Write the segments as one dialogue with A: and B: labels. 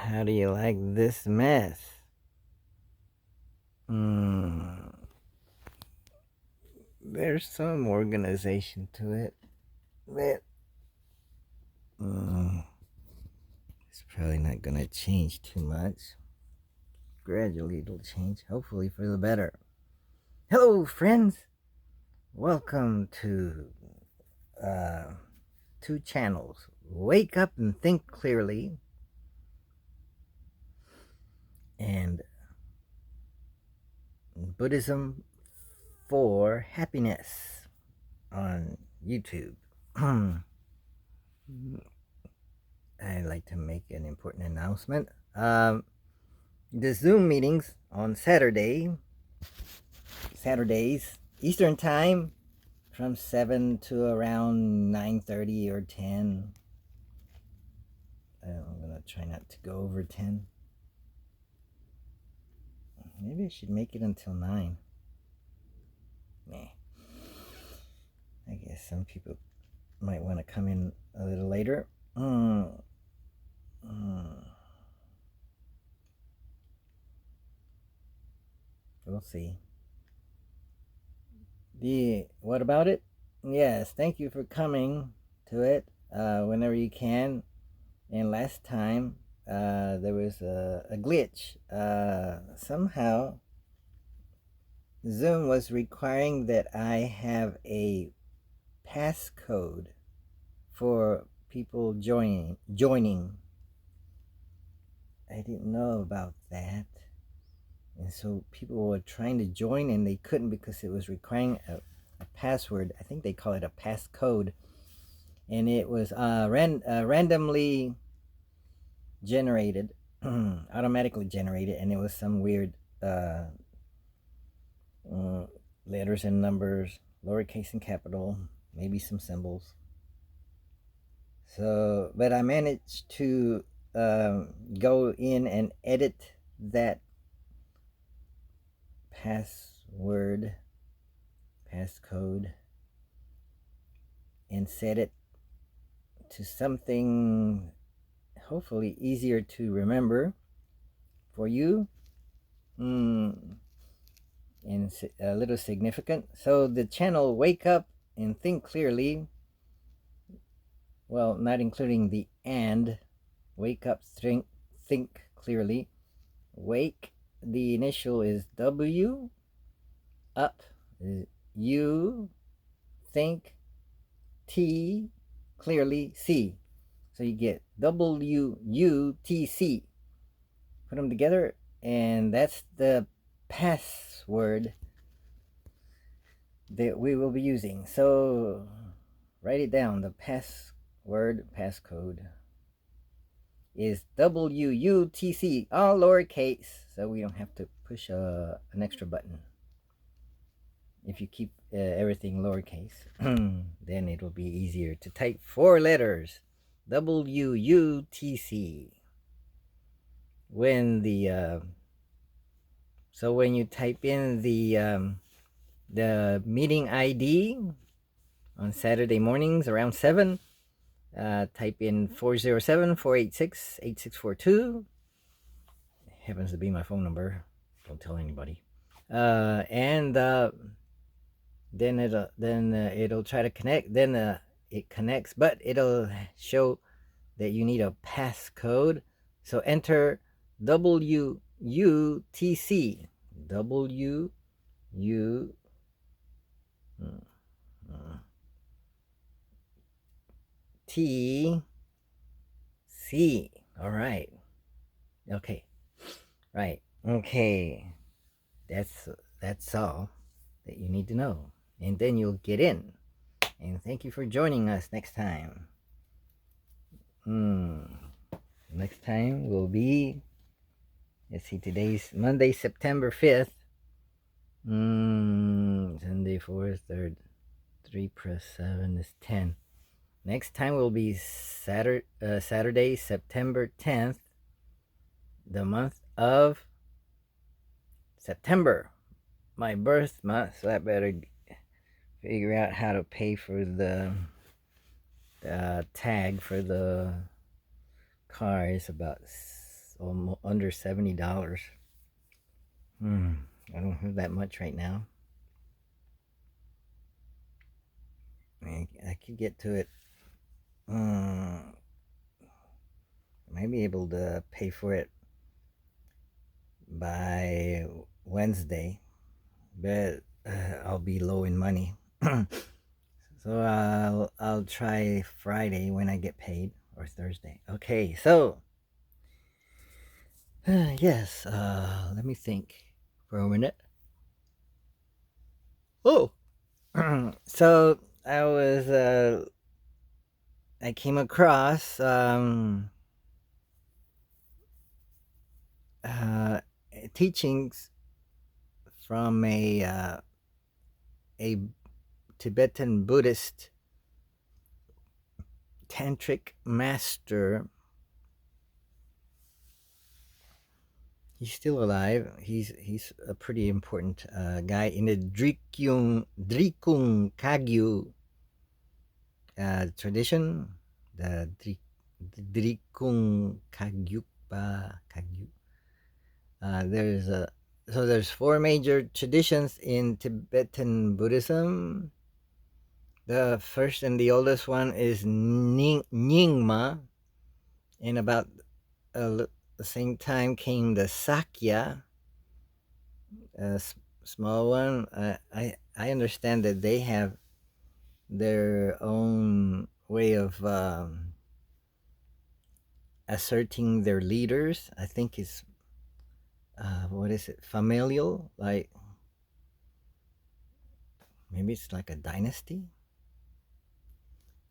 A: How do you like this mess? There's some organization to it, but it's probably not gonna change too much. Gradually it'll change, hopefully for the better. Hello, friends. Welcome to two channels. Wake Up and Think Clearly, and Buddhism for Happiness on YouTube. I'd like to make an important announcement. The Zoom meetings on Saturdays, Eastern Time, from 7 to around 9:30 or 10. I'm going to try not to go over 10. Maybe I should make it until 9. Nah. I guess some people might want to come in a little later. We'll see. What about it? Yes, thank you for coming to it whenever you can. And last time there was a glitch. Somehow Zoom was requiring that I have a passcode for people joining. I didn't know about that. And so people were trying to join and they couldn't because it was requiring a password. I think they call it a passcode. And it was randomly generated, automatically generated, and it was some weird letters and numbers, lowercase and capital, maybe some symbols. So, but I managed to go in and edit that passcode, and set it to something hopefully easier to remember for you, and a little significant. So the channel Wake Up and Think Clearly, well, not including the and, wake up, think clearly. Wake, the initial is W, up, U, think, T, clearly, C. So you get WUTC. Put them together, and that's the password that we will be using. So write it down. The passcode is WUTC, all lowercase, so we don't have to push an extra button. If you keep everything lowercase, then it will be easier to type 4 letters. WUTC. When the so when you type in the meeting ID on Saturday mornings around 7, type in 407-486-8642. Happens to be my phone number. Don't tell anybody. And then it'll try to connect. Then it connects, but it'll show that you need a passcode. So enter WUTC. WUTC. All right. Okay. Right. Okay. That's all that you need to know. And then you'll get in. And thank you for joining us next time. Next time will be, let's see, today's Monday, September 5th. Sunday, 4th, 3rd, 3 plus 7 is 10. Next time will be Saturday, September 10th, the month of September, my birth month. So I better figure out how to pay for the tag for the car. Is about almost under $70. I don't have that much right now. I could get to it. I might be able to pay for it by Wednesday, but I'll be low in money. So I'll try Friday when I get paid, or Thursday. Okay, so yes, let me think for a minute. Oh, so I came across teachings from a Tibetan Buddhist tantric master. He's still alive. He's a pretty important guy in the Drikung Kagyu tradition. The Drikung Kagyu. There's four major traditions in Tibetan Buddhism. The first and the oldest one is Nyingma, and about the same time came the Sakya, a small one. I understand that they have their own way of asserting their leaders. I think it's what is it? Familial, like maybe it's like a dynasty.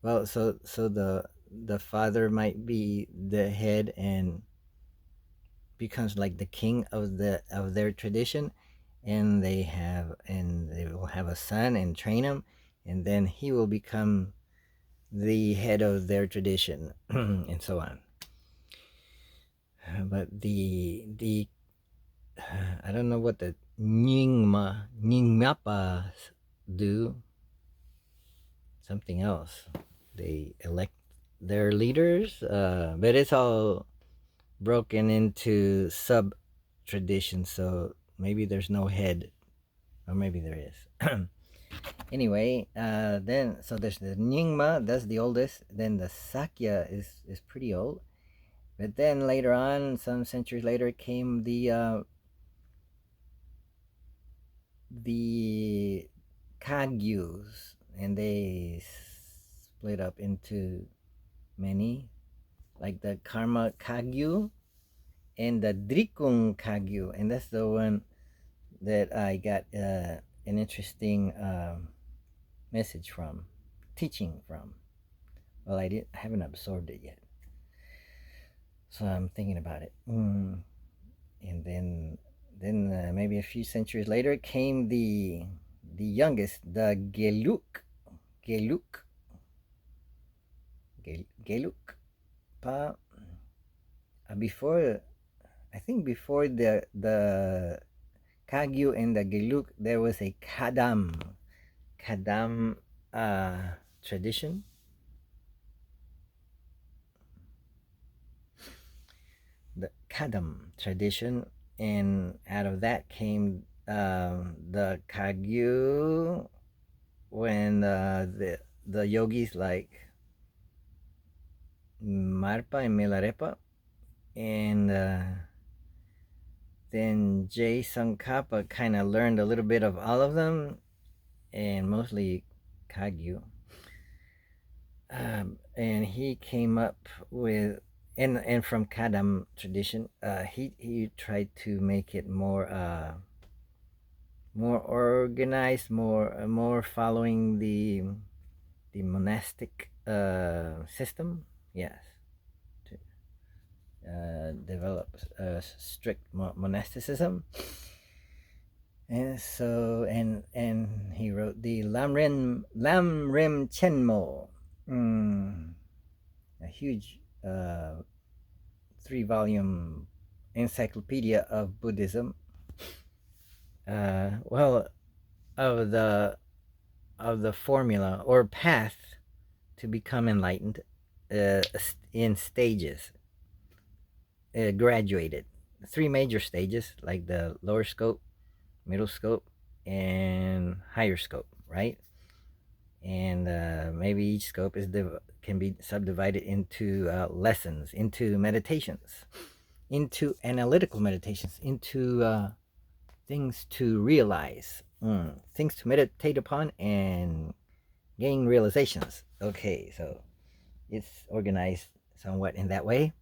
A: Well, so the father might be the head and becomes like the king of their tradition, and they will have a son and train him, and then he will become the head of their tradition, and so on. But the I don't know what the Nyingmapa do. Something else. They elect their leaders, but it's all broken into sub traditions, so maybe there's no head, or maybe there is. Anyway, then so there's the Nyingma, that's the oldest. Then the Sakya is pretty old, but then later on, some centuries later, came the Kagyus, and they split up into many, like the Karma Kagyu and the Drikung Kagyu, and that's the one that I got an interesting message from, teaching from. Well, I haven't absorbed it yet, so I'm thinking about it. And then maybe a few centuries later came the youngest, the Geluk Pa. Before, I think before the Kagyu and the Geluk, there was a Kadam tradition. The Kadam tradition, and out of that came the Kagyu, when the yogis like Marpa and Milarepa, and then Jay Tsongkhapa kind of learned a little bit of all of them, and mostly Kagyu. And he came up with, and from Kadam tradition, he tried to make it more organized, more following the monastic system. Yes, to develop strict monasticism. And so, and he wrote the Lamrim Chenmo, a huge 3-volume encyclopedia of Buddhism. Well, of the formula or path to become enlightened in stages. graduated. 3 major stages, like the lower scope, middle scope, and higher scope, right? And maybe each scope can be subdivided into lessons, into meditations, into analytical meditations, into things to realize, things to meditate upon and gain realizations. Okay, so it's organized somewhat in that way.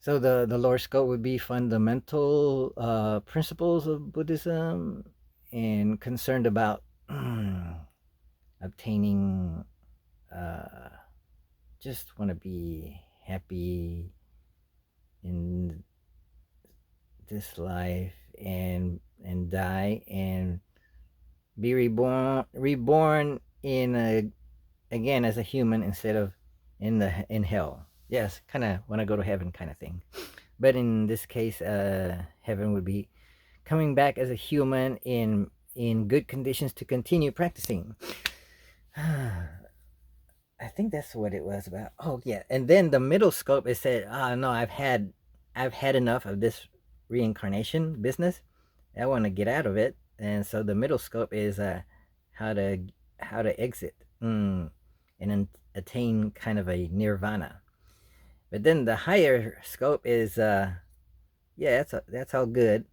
A: So the lower scope would be fundamental principles of Buddhism and concerned about obtaining, just want to be happy in this life and die and be reborn again as a human instead of in hell. Yes, kind of want to go to heaven kind of thing. But in this case, heaven would be coming back as a human in good conditions to continue practicing. I think that's what it was about. Oh yeah, and then the middle scope, it said, no, I've had enough of this reincarnation business. I want to get out of it. And so the middle scope is how to exit and attain kind of a nirvana. But then the higher scope is yeah, that's all good,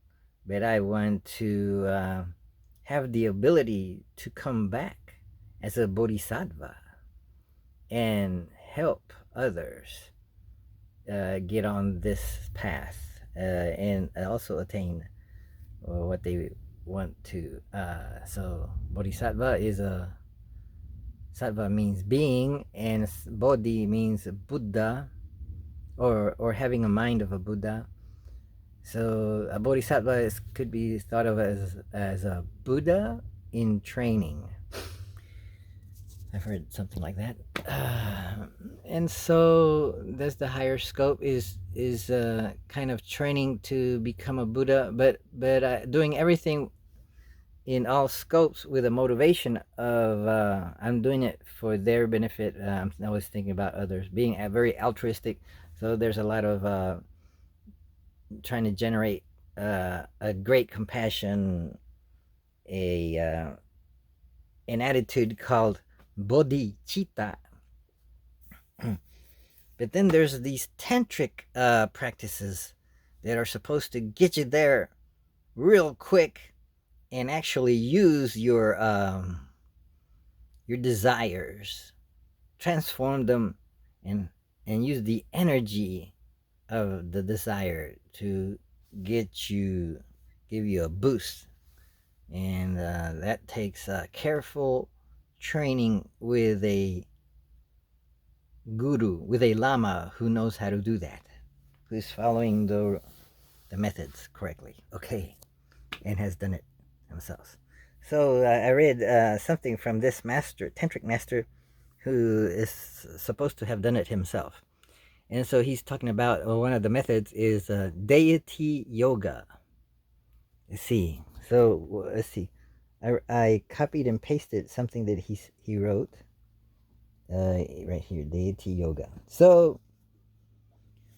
A: but I want to have the ability to come back as a bodhisattva and help others get on this path and also attain what they want to. So bodhisattva is sattva means being, and bodhi means Buddha, or having a mind of a Buddha. So a bodhisattva could be thought of as a Buddha in training. I've heard something like that. And so that's the higher scope is kind of training to become a Buddha, but doing everything in all scopes with a motivation of I'm doing it for their benefit. I'm always thinking about others, being very altruistic. So there's a lot of trying to generate a great compassion, an attitude called bodhicitta. But then there's these tantric practices that are supposed to get you there real quick and actually use your desires, transform them, and use the energy of the desire to give you a boost. And that takes careful training with a guru, with a lama who knows how to do that, who's following the methods correctly, okay, and has done it themselves. So I read something from this master, tantric master, who is supposed to have done it himself. And so he's talking about one of the methods is deity yoga. Let's see. So let's see. I copied and pasted something that he wrote right here, deity yoga. So,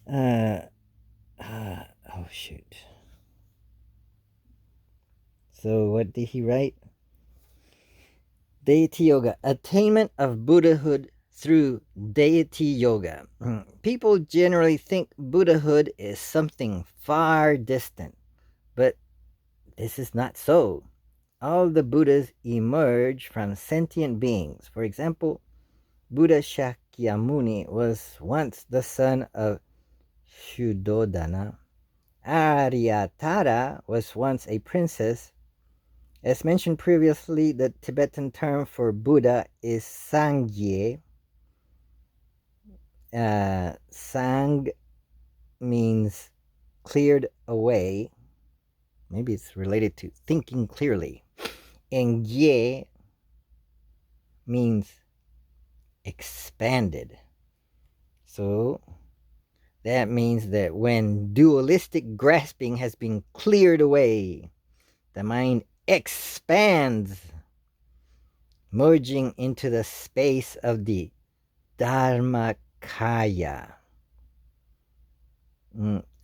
A: oh shoot. So what did he write? Deity yoga, attainment of Buddhahood through deity yoga. People generally think Buddhahood is something far distant, but this is not so. All the Buddhas emerge from sentient beings. For example, Buddha Śākyamuni was once the son of Śuddhodana. Ārya Tārā was once a princess. As mentioned previously, the Tibetan term for Buddha is sanggye. Sang means cleared away. Maybe it's related to thinking clearly. And gye means expanded. So that means that when dualistic grasping has been cleared away, the mind expands, merging into the space of the Dharmakaya.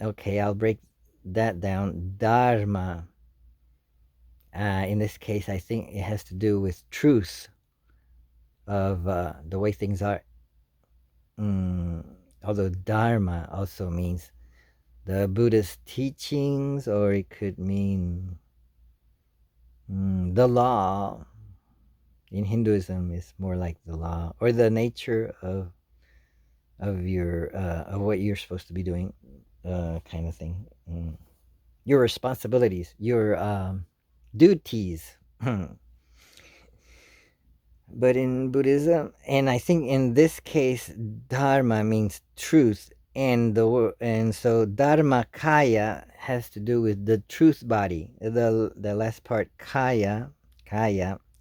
A: Okay, I'll break that down. Dharma. In this case, I think it has to do with truth of the way things are. Although Dharma also means the Buddhist teachings, or it could mean the law. In Hinduism, it's more like the law or the nature of your of what you're supposed to be doing, kind of thing. Your responsibilities, your duties. But in Buddhism, and I think in this case, Dharma means truth, and so Dharmakaya has to do with the truth body. The last part, kaya,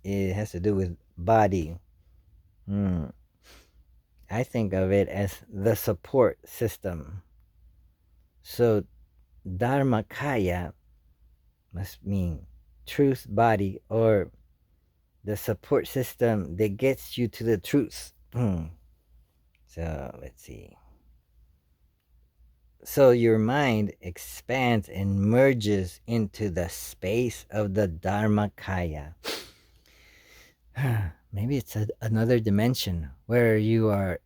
A: it has to do with body. I think of it as the support system. So Dharmakaya must mean truth body, or the support system that gets you to the truth. So let's see. So your mind expands and merges into the space of the Dharmakaya. Maybe it's another dimension where you are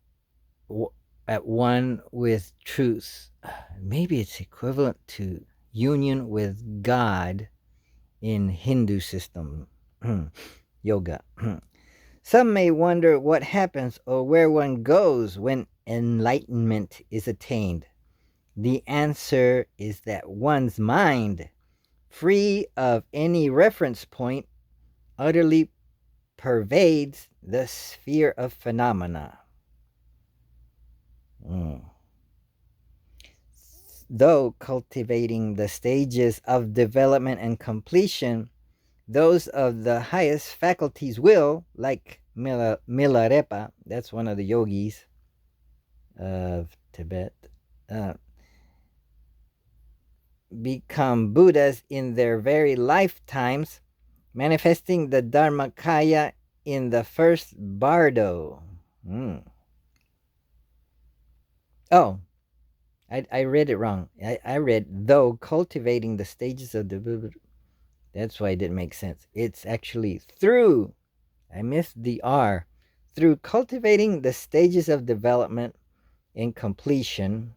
A: at one with truth. Maybe it's equivalent to union with God in Hindu system. Yoga. Some may wonder what happens or where one goes when enlightenment is attained. The answer is that one's mind, free of any reference point, utterly pervades the sphere of phenomena. Though cultivating the stages of development and completion, those of the highest faculties will, like Milarepa, that's one of the yogis of Tibet, become Buddhas in their very lifetimes, manifesting the Dharmakaya in the first bardo. Oh, I read it wrong. I read, though cultivating the stages of the Buddha. That's why it didn't make sense. It's actually through. I missed the R. Through cultivating the stages of development and completion,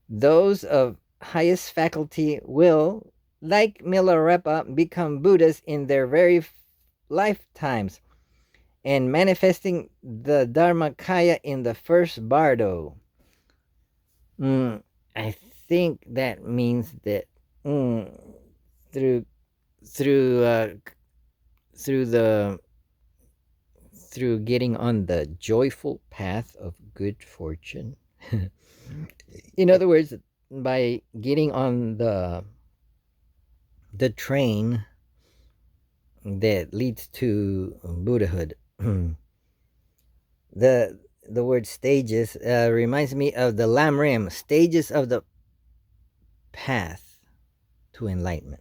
A: those of highest faculty will, like Milarepa, become Buddhas in their very lifetimes, and manifesting the Dharmakaya in the first bardo. I think that means that through getting on the joyful path of good fortune. In other words, by getting on the train that leads to Buddhahood. The word stages reminds me of the Lamrim, stages of the path to enlightenment.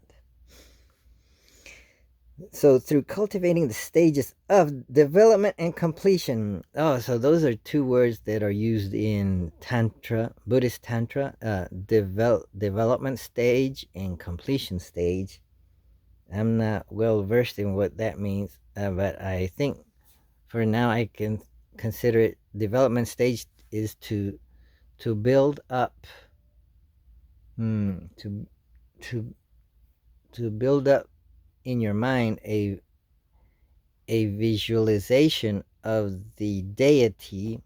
A: So through cultivating the stages of development and completion. Oh, so those are two words that are used in Tantra, Buddhist Tantra, development stage and completion stage. I'm not well versed in what that means, but I think for now I can consider it development stage is to build up, to build up in your mind a visualization of the deity.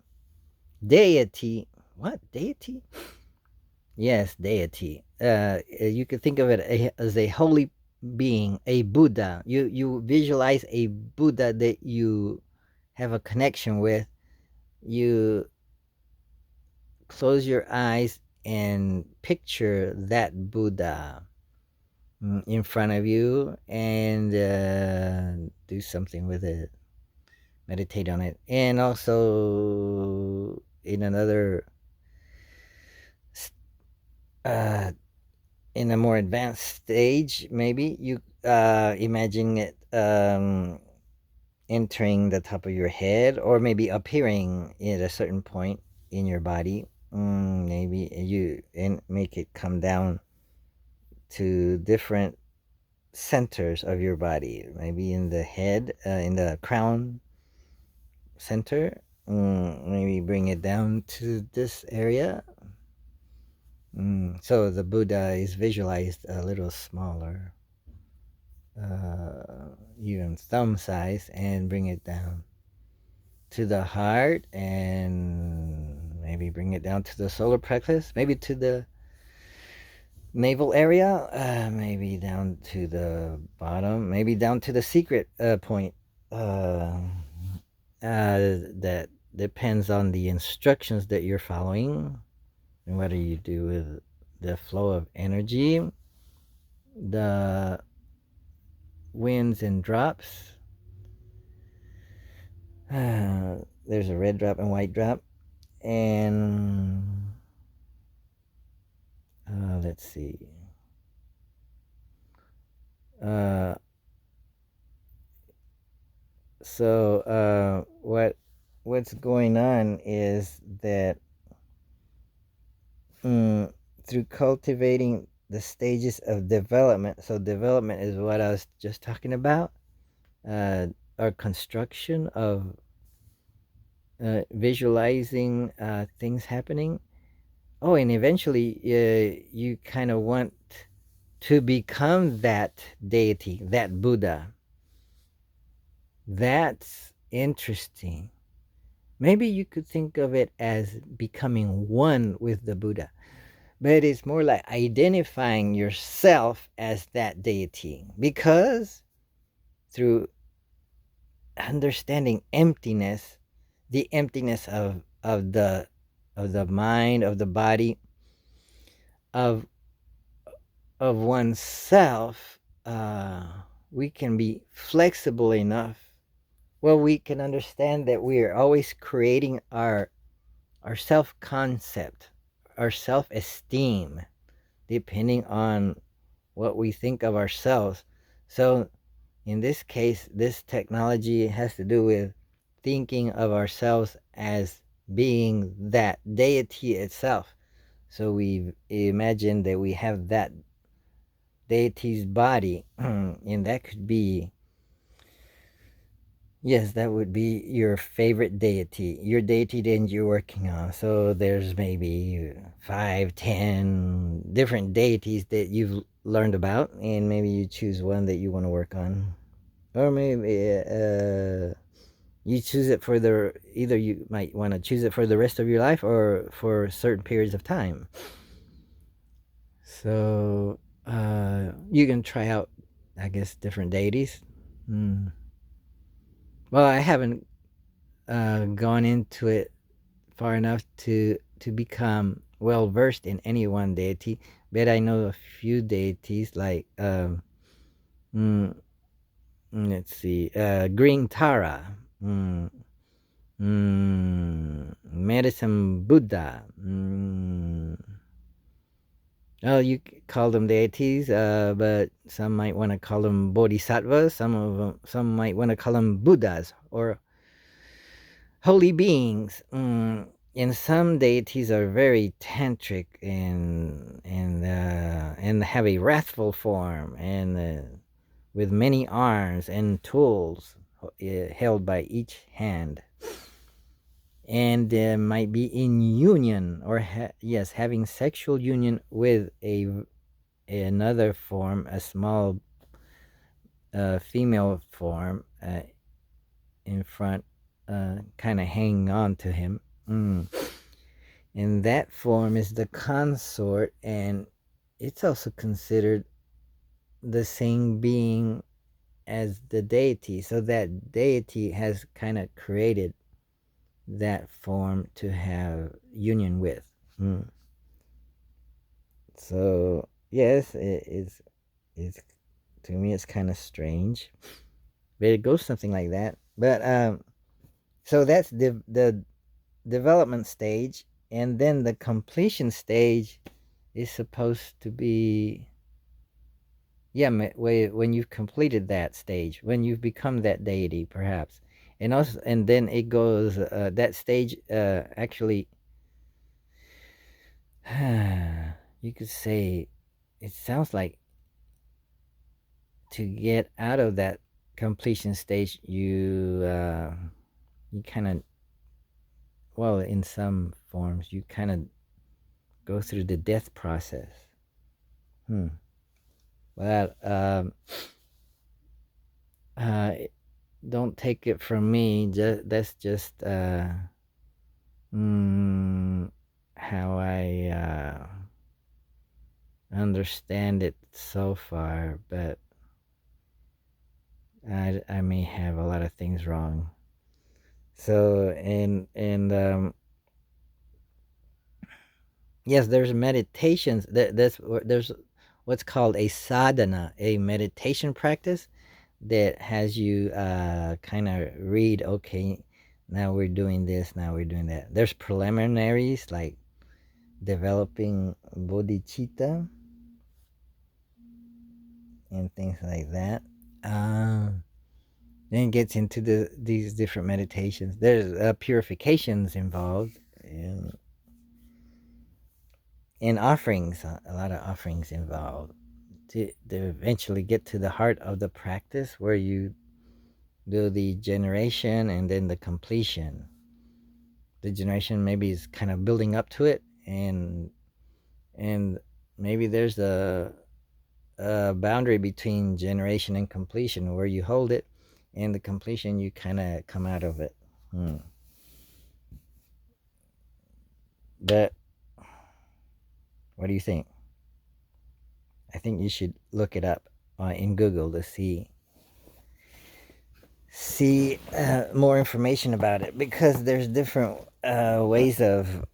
A: What? Deity? Yes, deity. You could think of it as a holy being, a Buddha. You visualize a Buddha that you have a connection with. You close your eyes and picture that Buddha in front of you, and do something with it, meditate on it. And also in another in a more advanced stage, maybe you imagine it entering the top of your head, or maybe appearing at a certain point in your body. maybe you and make it come down to different centers of your body, maybe in the head, in the crown center. Maybe bring it down to this area. So the Buddha is visualized a little smaller, even thumb size, and bring it down to the heart, and maybe bring it down to the solar plexus, maybe to the navel area, maybe down to the bottom, maybe down to the secret point. That depends on the instructions that you're following, and what do you do with the flow of energy, the winds and drops. There's a red drop and white drop, and let's see. So what's going on is that through cultivating the stages of development. So development is what I was just talking about. Our construction of visualizing things happening. Oh, and eventually you kind of want to become that deity, that Buddha. That's interesting. Maybe you could think of it as becoming one with the Buddha, but it's more like identifying yourself as that deity, because through understanding emptiness, the emptiness of the mind, of the body, of oneself, we can be flexible enough. Well, we can understand that we are always creating our self-concept, our self-esteem, depending on what we think of ourselves. So in this case, this technology has to do with thinking of ourselves as being that deity itself. So we imagine that we have that deity's body, and that could be, yes, that would be your favorite deity, your deity that you're working on. So there's maybe 5, 10 different deities that you've learned about, and maybe you choose one that you want to work on. Or maybe you choose it for either you might want to choose it for the rest of your life or for certain periods of time. So you can try out, I guess, different deities. Well, I haven't gone into it far enough to become well versed in any one deity, but I know a few deities like let's see, Green Tara, Medicine Buddha. Oh, you call them deities, but some might want to call them bodhisattvas. Some might want to call them Buddhas or holy beings. And some deities are very tantric and have a wrathful form, and with many arms and tools held by each hand, and might be in union or having sexual union with another form, a small female form in front, kind of hanging on to him. And that form is the consort, and it's also considered the same being as the deity. So that deity has kind of created that form to have union with. So yes, it's to me it's kind of strange, but it goes something like that. But so that's the development stage, and then the completion stage is supposed to be, when you've completed that stage, when you've become that deity, perhaps. And then it goes, that stage actually you could say it sounds like to get out of that completion stage, you kind of, well, in some forms, you kind of go through the death process. Well, don't take it from me. That's just how I understand it so far, but I may have a lot of things wrong. So and yes, there's meditations. There's what's called a sadhana, a meditation practice that has you kind of read. Okay, now we're doing this. Now we're doing that. There's preliminaries like developing bodhicitta and things like that. Then it gets into these different meditations. There's purifications involved, and offerings, a lot of offerings involved to eventually get to the heart of the practice where you do the generation and then the completion. The generation maybe is kind of building up to it, and maybe there's a boundary between generation and completion where you hold it, and the completion you kind of come out of it. But what do you think? I think you should look it up in Google to see more information about it, because there's different ways of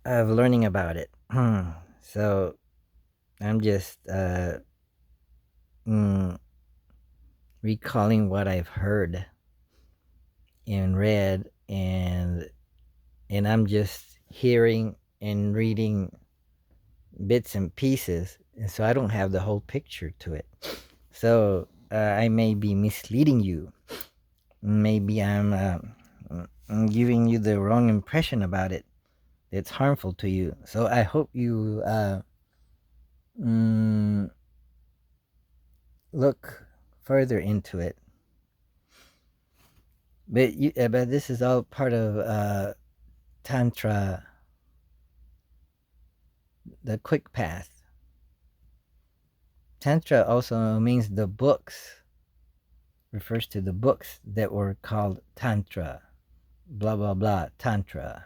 A: learning about it. So I'm just recalling what I've heard and read, and I'm just hearing and reading bits and pieces, and so I don't have the whole picture to it. So I may be misleading you. Maybe I'm giving you the wrong impression about it. It's harmful to you. So I hope you look further into it. But this is all part of Tantra, the quick path. Tantra also means the books, refers to the books that were called Tantra, blah, blah, blah, Tantra,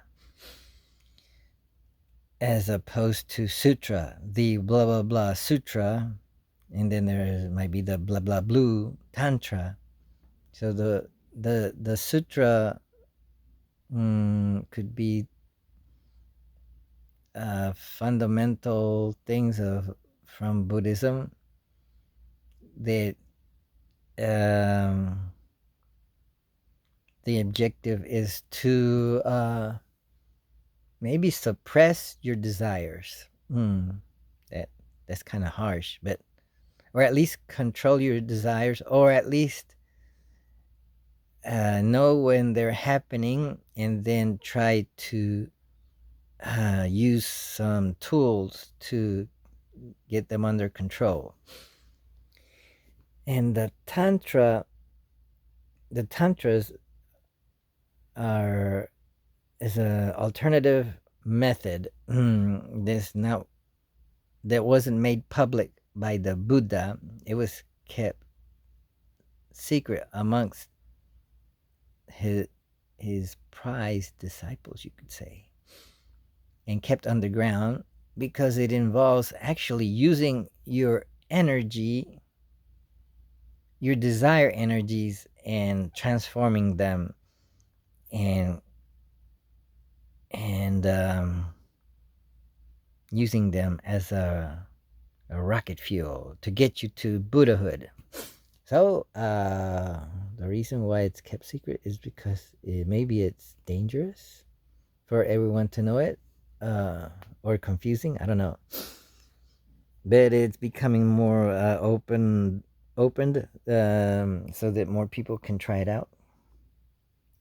A: as opposed to Sutra, the blah, blah, blah Sutra, and then there might be the blah, blah, blue Tantra. So the Sutra could be fundamental things from Buddhism that the objective is to maybe suppress your desires. That's kind of harsh, but or at least control your desires, or at least know when they're happening, and then try to use some tools to get them under control. And the tantras is an alternative method that wasn't made public by the Buddha. It was kept secret amongst his prized disciples, you could say, and kept underground because it involves actually using your energy, your desire energies, and transforming them and using them as a rocket fuel to get you to Buddhahood. So the reason why it's kept secret is because maybe it's dangerous for everyone to know it, or confusing. I don't know, but it's becoming more opened so that more people can try it out,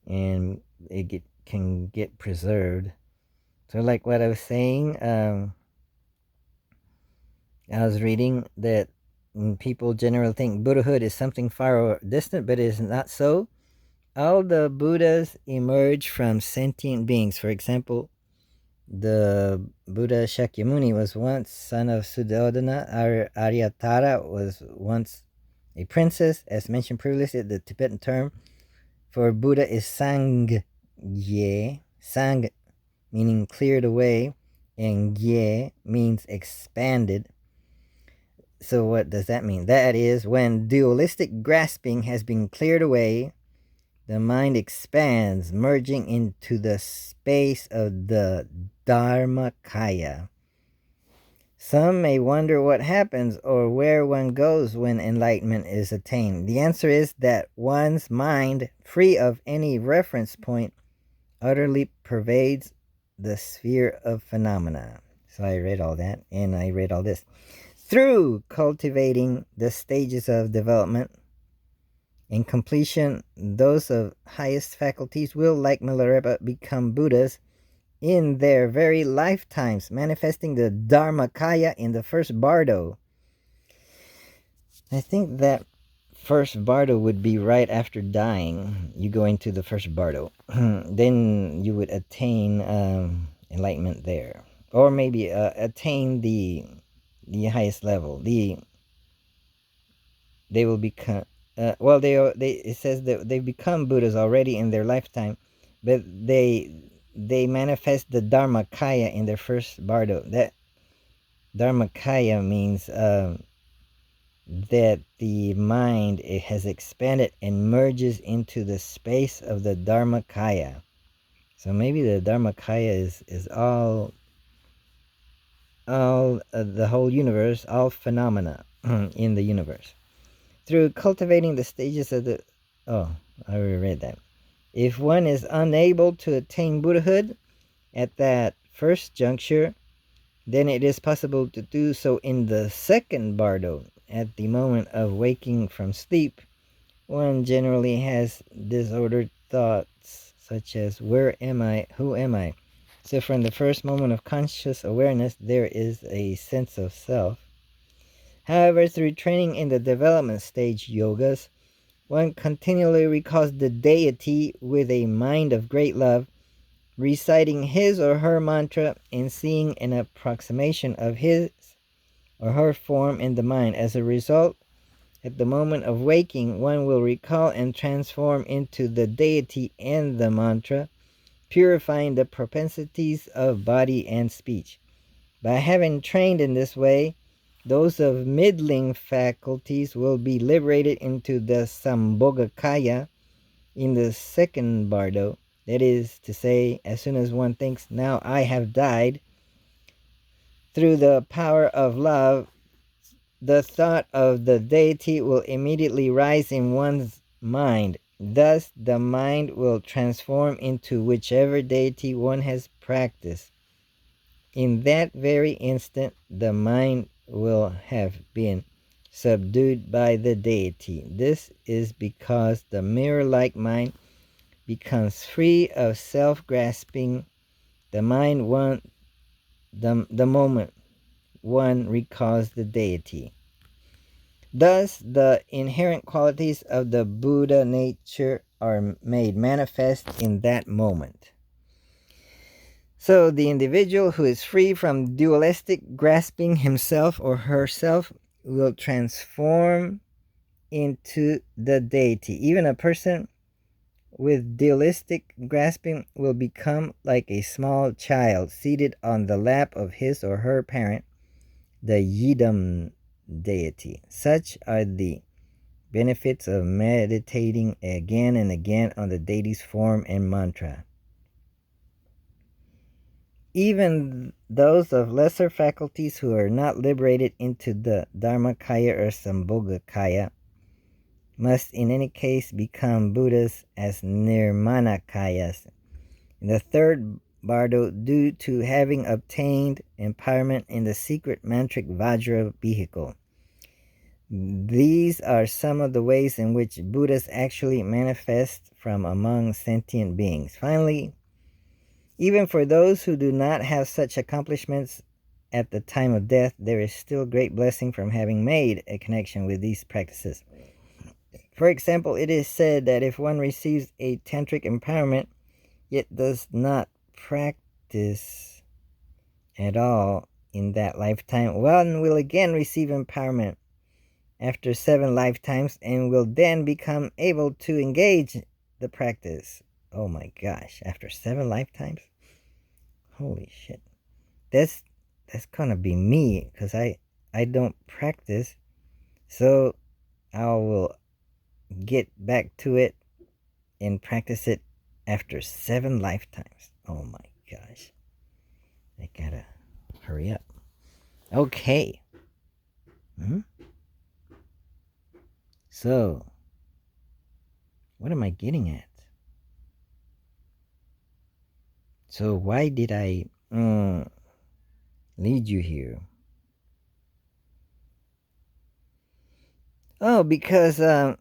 A: and it can get preserved. So like what I was saying, I was reading that people generally think Buddhahood is something far or distant, but it is not so. All the Buddhas emerge from sentient beings. For example, the Buddha Śākyamuni was once son of Śuddhodana. Ārya Tārā was once a princess. As mentioned previously, the Tibetan term for Buddha is sanggye. Sang meaning cleared away, and gye means expanded. So what does that mean? That is, when dualistic grasping has been cleared away, the mind expands, merging into the space of the Dharmakaya. Some may wonder what happens or where one goes when enlightenment is attained. The answer is that one's mind, free of any reference point, utterly pervades the sphere of phenomena. So I read all that, and I read all this. Through cultivating the stages of development and completion, those of highest faculties will, like Milarepa, become Buddhas in their very lifetimes, manifesting the Dharmakaya in the first bardo. I think that first bardo would be right after dying. You go into the first bardo. Then you would attain enlightenment there. Or maybe attain the highest level. They will become it says that they become Buddhas already in their lifetime, but they manifest the Dharmakaya in their first bardo. That Dharmakaya means that the mind, it has expanded and merges into the space of the Dharmakaya. So maybe the Dharmakaya is all the whole universe, all phenomena in the universe. Through cultivating the stages of the... Oh, I already read that. If one is unable to attain Buddhahood at that first juncture, then it is possible to do so in the second bardo. At the moment of waking from sleep, one generally has disordered thoughts such as, where am I? Who am I? So from the first moment of conscious awareness, there is a sense of self. However, through training in the development stage yogas, one continually recalls the deity with a mind of great love, reciting his or her mantra and seeing an approximation of his or her form in the mind. As a result, at the moment of waking, one will recall and transform into the deity and the mantra, purifying the propensities of body and speech. By having trained in this way, those of middling faculties will be liberated into the Sambhogakaya in the second bardo. That is to say, as soon as one thinks, now I have died, through the power of love, the thought of the deity will immediately rise in one's mind. Thus, the mind will transform into whichever deity one has practiced. In that very instant, the mind will have been subdued by the deity. This is because the mirror-like mind becomes free of self-grasping the moment one recalls the deity. Thus, the inherent qualities of the Buddha nature are made manifest in that moment. So the individual who is free from dualistic grasping himself or herself will transform into the deity. Even a person with dualistic grasping will become like a small child seated on the lap of his or her parent, the Yidam deity. Such are the benefits of meditating again and again on the deity's form and mantra. Even those of lesser faculties who are not liberated into the Dharmakaya or Sambhogakaya must in any case become Buddhas as Nirmanakayas. In the third bardo, due to having obtained empowerment in the secret mantric Vajra vehicle. These are some of the ways in which Buddhas actually manifest from among sentient beings. Finally, even for those who do not have such accomplishments at the time of death, there is still great blessing from having made a connection with these practices. For example, it is said that if one receives a tantric empowerment, yet does not practice at all in that lifetime, one will again receive empowerment after 7 lifetimes and will then become able to engage the practice. Oh my gosh, after 7 lifetimes? Holy shit. That's gonna be me, because I don't practice, so I will get back to it and practice it after 7 lifetimes. Oh my gosh. I gotta hurry up. Okay. So, what am I getting at? So why did I lead you here? Oh, because I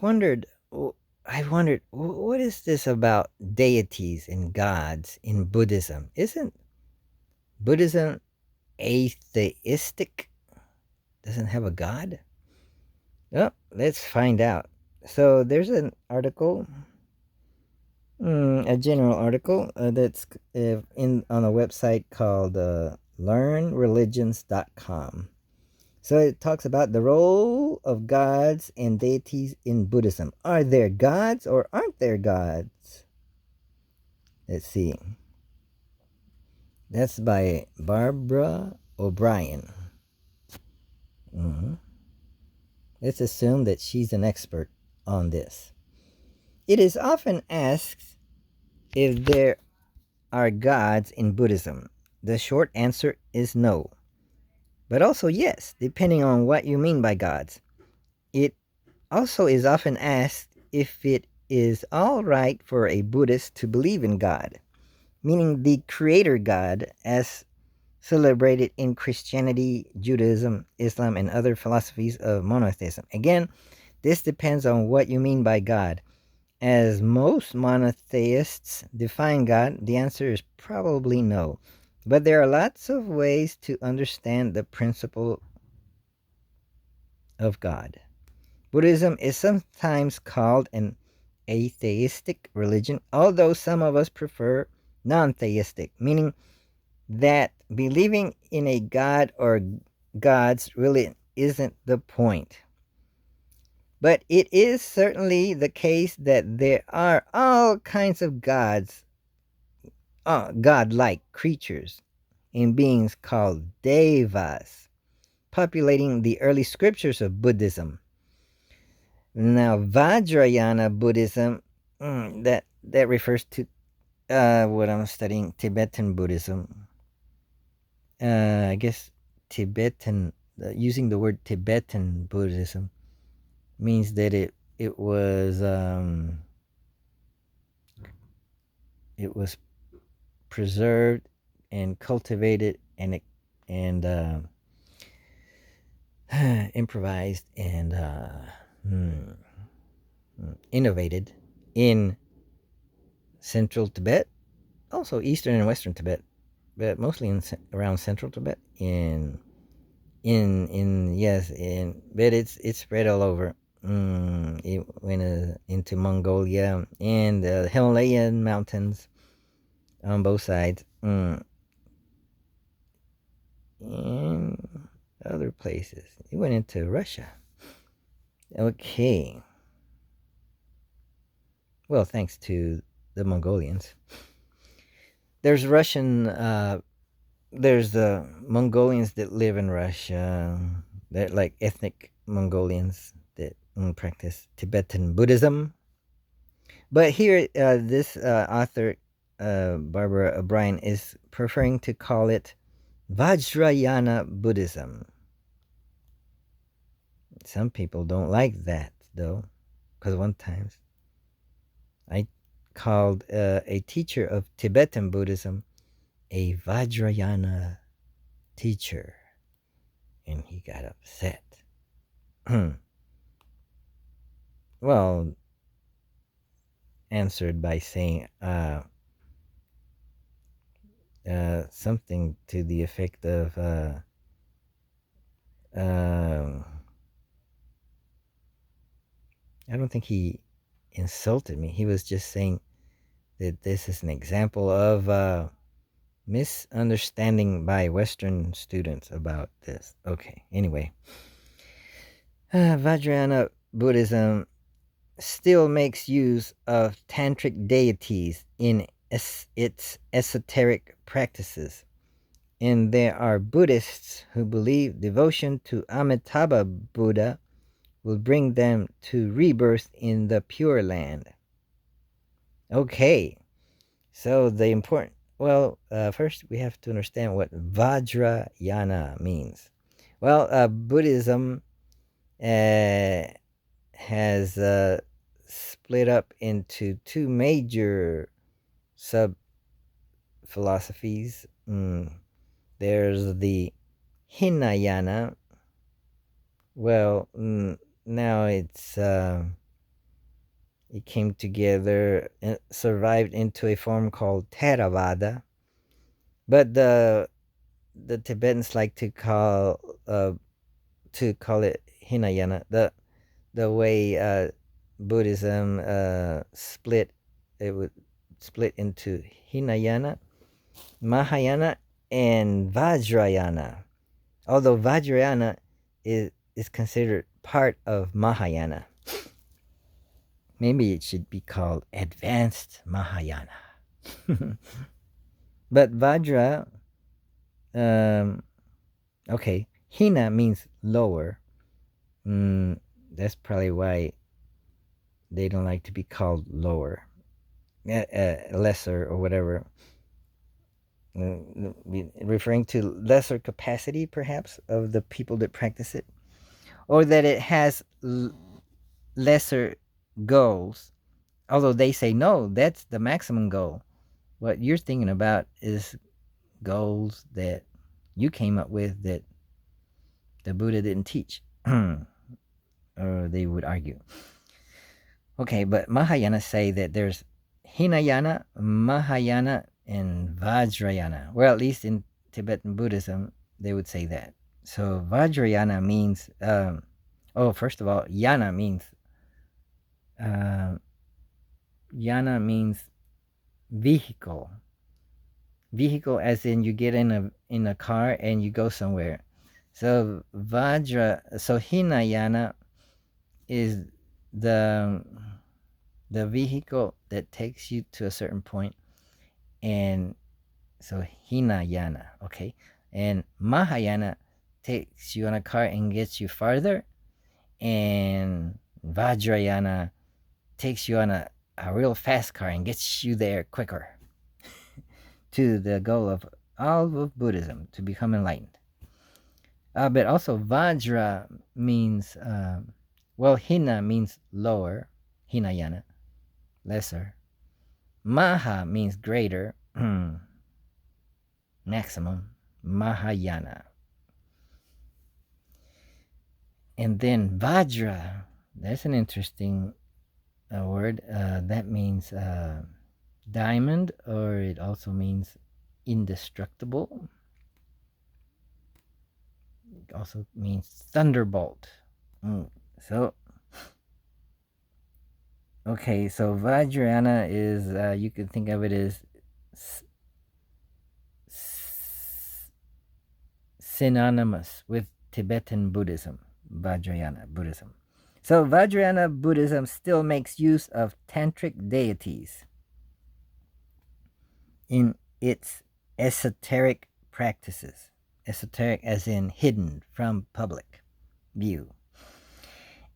A: wondered, what is this about deities and gods in Buddhism? Isn't Buddhism atheistic? Doesn't have a god? Oh, let's find out. So there's an article, a general article that's on a website called learnreligions.com. So it talks about the role of gods and deities in Buddhism. Are there gods or aren't there gods? Let's see. That's by Barbara O'Brien. Let's assume that she's an expert on this. It is often asked if there are gods in Buddhism. The short answer is no, but also yes, depending on what you mean by gods. It also is often asked if it is all right for a Buddhist to believe in God, meaning the creator God as celebrated in Christianity, Judaism, Islam, and other philosophies of monotheism. Again, this depends on what you mean by God. As most monotheists define God, the answer is probably no. But there are lots of ways to understand the principle of God. Buddhism is sometimes called an atheistic religion, although some of us prefer non-theistic, meaning that believing in a god or gods really isn't the point. But it is certainly the case that there are all kinds of gods, god-like creatures and beings called devas, populating the early scriptures of Buddhism. Now, Vajrayana Buddhism, that refers to what I'm studying, Tibetan Buddhism. I guess Tibetan, using the word Tibetan Buddhism means that it was preserved and cultivated and improvised and innovated in central Tibet, also eastern and western Tibet, but mostly around central Tibet. But it's spread all over. It went into Mongolia and the Himalayan mountains on both sides, and other places. It went into Russia. Okay. Well, thanks to the Mongolians. There's there's the Mongolians that live in Russia. They're like ethnic Mongolians that practice Tibetan Buddhism. But here, this author, Barbara O'Brien, is preferring to call it Vajrayana Buddhism. Some people don't like that, though, because one time I called a teacher of Tibetan Buddhism a Vajrayana teacher, and he got upset. Well, answered by saying, something to the effect of I don't think he insulted me. He was just saying that this is an example of misunderstanding by Western students about this. Okay, anyway. Vajrayana Buddhism still makes use of tantric deities in its esoteric practices. And there are Buddhists who believe devotion to Amitabha Buddha will bring them to rebirth in the Pure Land. Okay, so the important, first we have to understand what Vajrayana means. Well, Buddhism has split up into two major sub-philosophies. There's the Hinayana. Well, now it came together and survived into a form called Theravada. But the Tibetans like to call it Hinayana. The way Buddhism split, it would split into Hinayana, Mahayana, and Vajrayana. Although Vajrayana is considered part of Mahayana. Maybe it should be called Advanced Mahayana. But Vajra, okay, Hina means lower. That's probably why they don't like to be called lower, lesser, or whatever. Referring to lesser capacity, perhaps, of the people that practice it, or that it has lesser goals. Although they say, no, that's the maximum goal. What you're thinking about is goals that you came up with that the Buddha didn't teach. Or they would argue. Okay, but Mahayana say that there's Hinayana, Mahayana, and Vajrayana. Well, at least in Tibetan Buddhism, they would say that. So Vajrayana means, first of all, yana means vehicle. Vehicle as in you get in a car and you go somewhere. So Hinayana is the vehicle that takes you to a certain point, and so Hinayana, okay, and Mahayana takes you on a car and gets you farther, and Vajrayana takes you on a real fast car and gets you there quicker to the goal of all of Buddhism, to become enlightened. But also Vajra means Hina means lower, Hinayana, lesser. Maha means greater, maximum, Mahayana. And then Vajra, that's an interesting word. That means diamond, or it also means indestructible. It also means thunderbolt. So Vajrayana is, you can think of it as synonymous with Tibetan Buddhism, Vajrayana Buddhism. So Vajrayana Buddhism still makes use of tantric deities in its esoteric practices. Esoteric as in hidden from public view.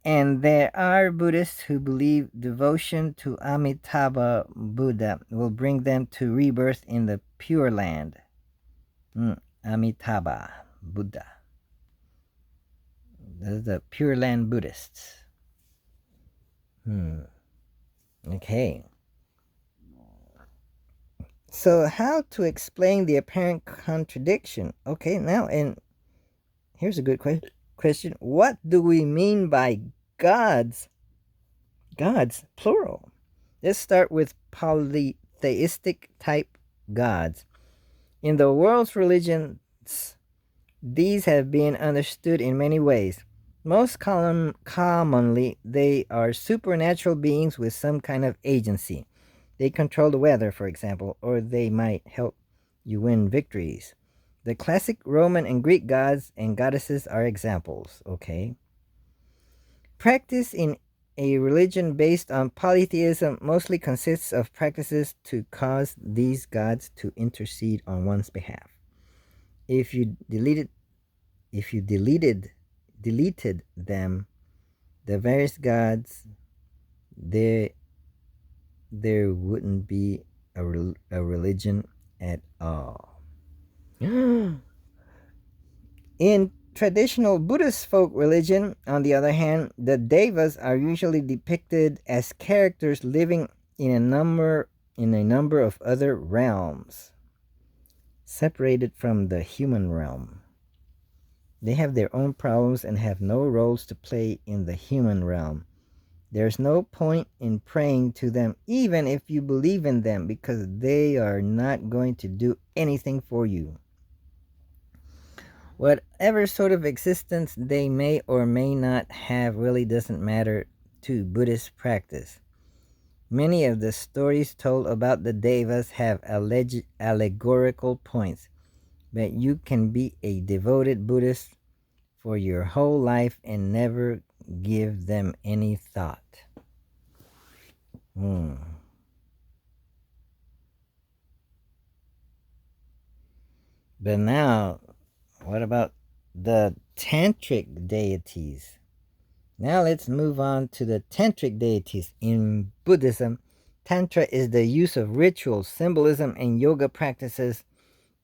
A: And there are Buddhists who believe devotion to Amitabha Buddha will bring them to rebirth in the Pure Land. Amitabha Buddha. Those are the Pure Land Buddhists. Okay. So how to explain the apparent contradiction? Okay, now, and here's a good question. What do we mean by gods? Gods, plural. Let's start with polytheistic type gods. In the world's religions, these have been understood in many ways. Most commonly, they are supernatural beings with some kind of agency. They control the weather, for example, or they might help you win victories. The classic Roman and Greek gods and goddesses are examples, okay? Practice in a religion based on polytheism mostly consists of practices to cause these gods to intercede on one's behalf. If you deleted them, the various gods, there wouldn't be a religion at all. In traditional Buddhist folk religion, on the other hand, the devas are usually depicted as characters living in a number of other realms, separated from the human realm. They have their own problems and have no roles to play in the human realm. There's no point in praying to them, even if you believe in them, because they are not going to do anything for you. Whatever sort of existence they may or may not have really doesn't matter to Buddhist practice. Many of the stories told about the devas have allegorical points, but you can be a devoted Buddhist for your whole life and never give them any thought. But now, what about the tantric deities? Now let's move on to the tantric deities. In Buddhism, Tantra is the use of rituals, symbolism, and yoga practices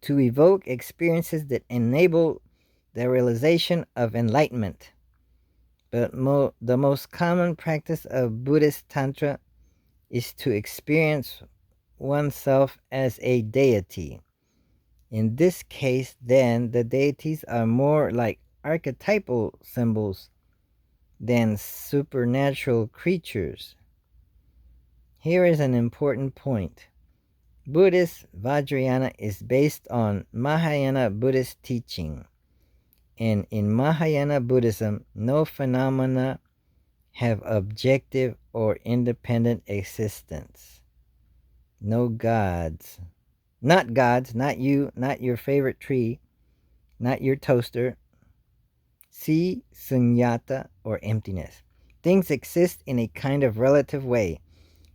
A: to evoke experiences that enable the realization of enlightenment. But the most common practice of Buddhist Tantra is to experience oneself as a deity. In this case, then, the deities are more like archetypal symbols than supernatural creatures. Here is an important point. Buddhist Vajrayana is based on Mahayana Buddhist teaching, and in Mahayana Buddhism, no phenomena have objective or independent existence. No gods. Not gods, not you, not your favorite tree, not your toaster. See, sunyata, or emptiness. Things exist in a kind of relative way,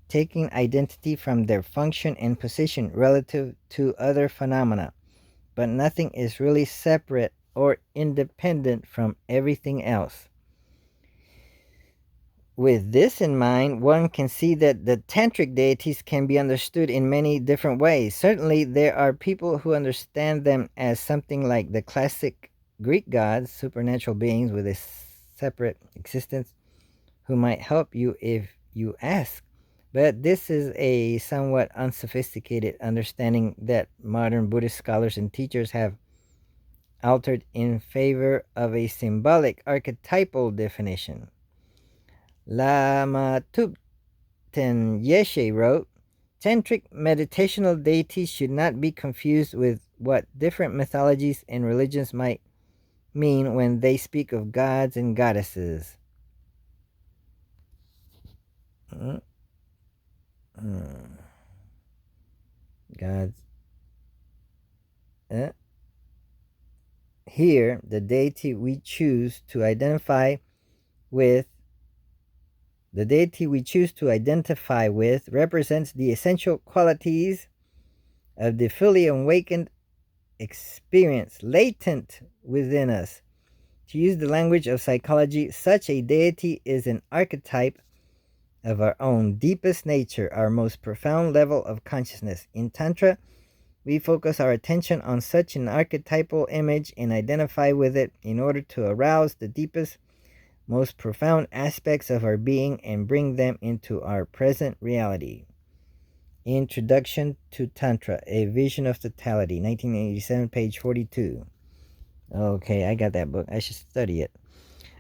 A: taking identity from their function and position relative to other phenomena, but nothing is really separate or independent from everything else. With this in mind, one can see that the tantric deities can be understood in many different ways. Certainly, there are people who understand them as something like the classic Greek gods, supernatural beings with a separate existence, who might help you if you ask. But this is a somewhat unsophisticated understanding that modern Buddhist scholars and teachers have altered in favor of a symbolic archetypal definition. Lama Thubten Yeshe wrote, "Tantric meditational deities should not be confused with what different mythologies and religions might mean when they speak of gods and goddesses." Gods. Here, the deity we choose to identify with represents the essential qualities of the fully awakened experience latent within us. To use the language of psychology, such a deity is an archetype of our own deepest nature, our most profound level of consciousness. In Tantra, we focus our attention on such an archetypal image and identify with it in order to arouse the deepest, most profound aspects of our being and bring them into our present reality. Introduction to Tantra, A Vision of Totality, 1987, page 42. Okay, I got that book. I should study it.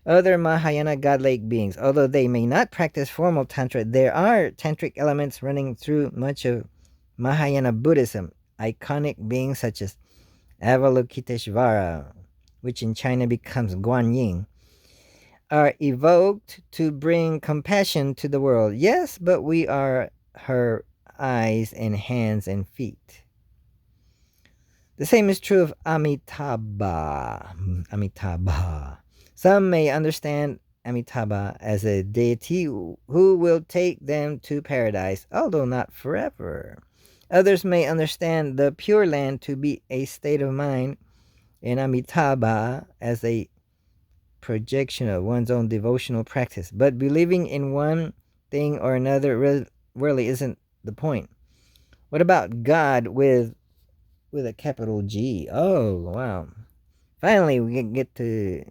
A: Other Mahayana godlike beings. Although they may not practice formal Tantra, there are tantric elements running through much of Mahayana Buddhism. iconic beings such as Avalokiteshvara, which in China becomes Guanyin, are evoked to bring compassion to the world. Yes, but we are her eyes and hands and feet. The same is true of Amitabha. Amitabha. Some may understand Amitabha as a deity who will take them to paradise, although not forever. Others may understand the Pure Land to be a state of mind, and Amitabha as a projection of one's own devotional practice. But believing in one thing or another really isn't the point. What about God with a capital G? Oh, wow. Finally, we get to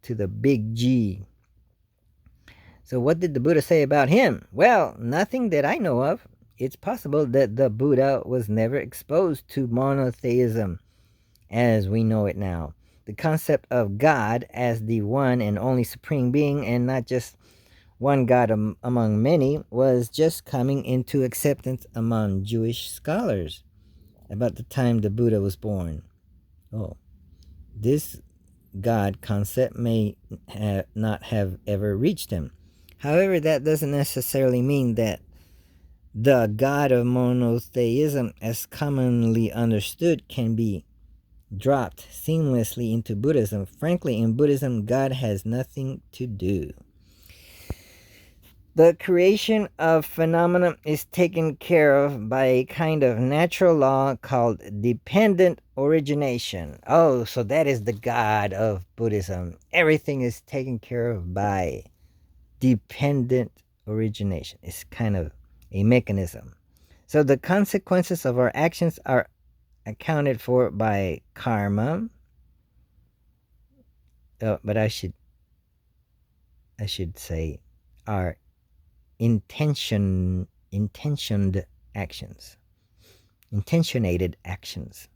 A: the big G. So what did the Buddha say about him? Well, nothing that I know of. It's possible that the Buddha was never exposed to monotheism as we know it now. The concept of God as the one and only supreme being, and not just one God among many, was just coming into acceptance among Jewish scholars about the time the Buddha was born. Oh, this God concept may not have ever reached him. However, that doesn't necessarily mean that the God of monotheism, as commonly understood, can be dropped seamlessly into Buddhism. Frankly, in Buddhism, God has nothing to do. The creation of phenomena is taken care of by a kind of natural law called dependent origination. Oh, so that is the God of Buddhism. Everything is taken care of by dependent origination. It's kind of a mechanism. So the consequences of our actions are accounted for by karma. But I should say our intentioned actions, intentionated actions.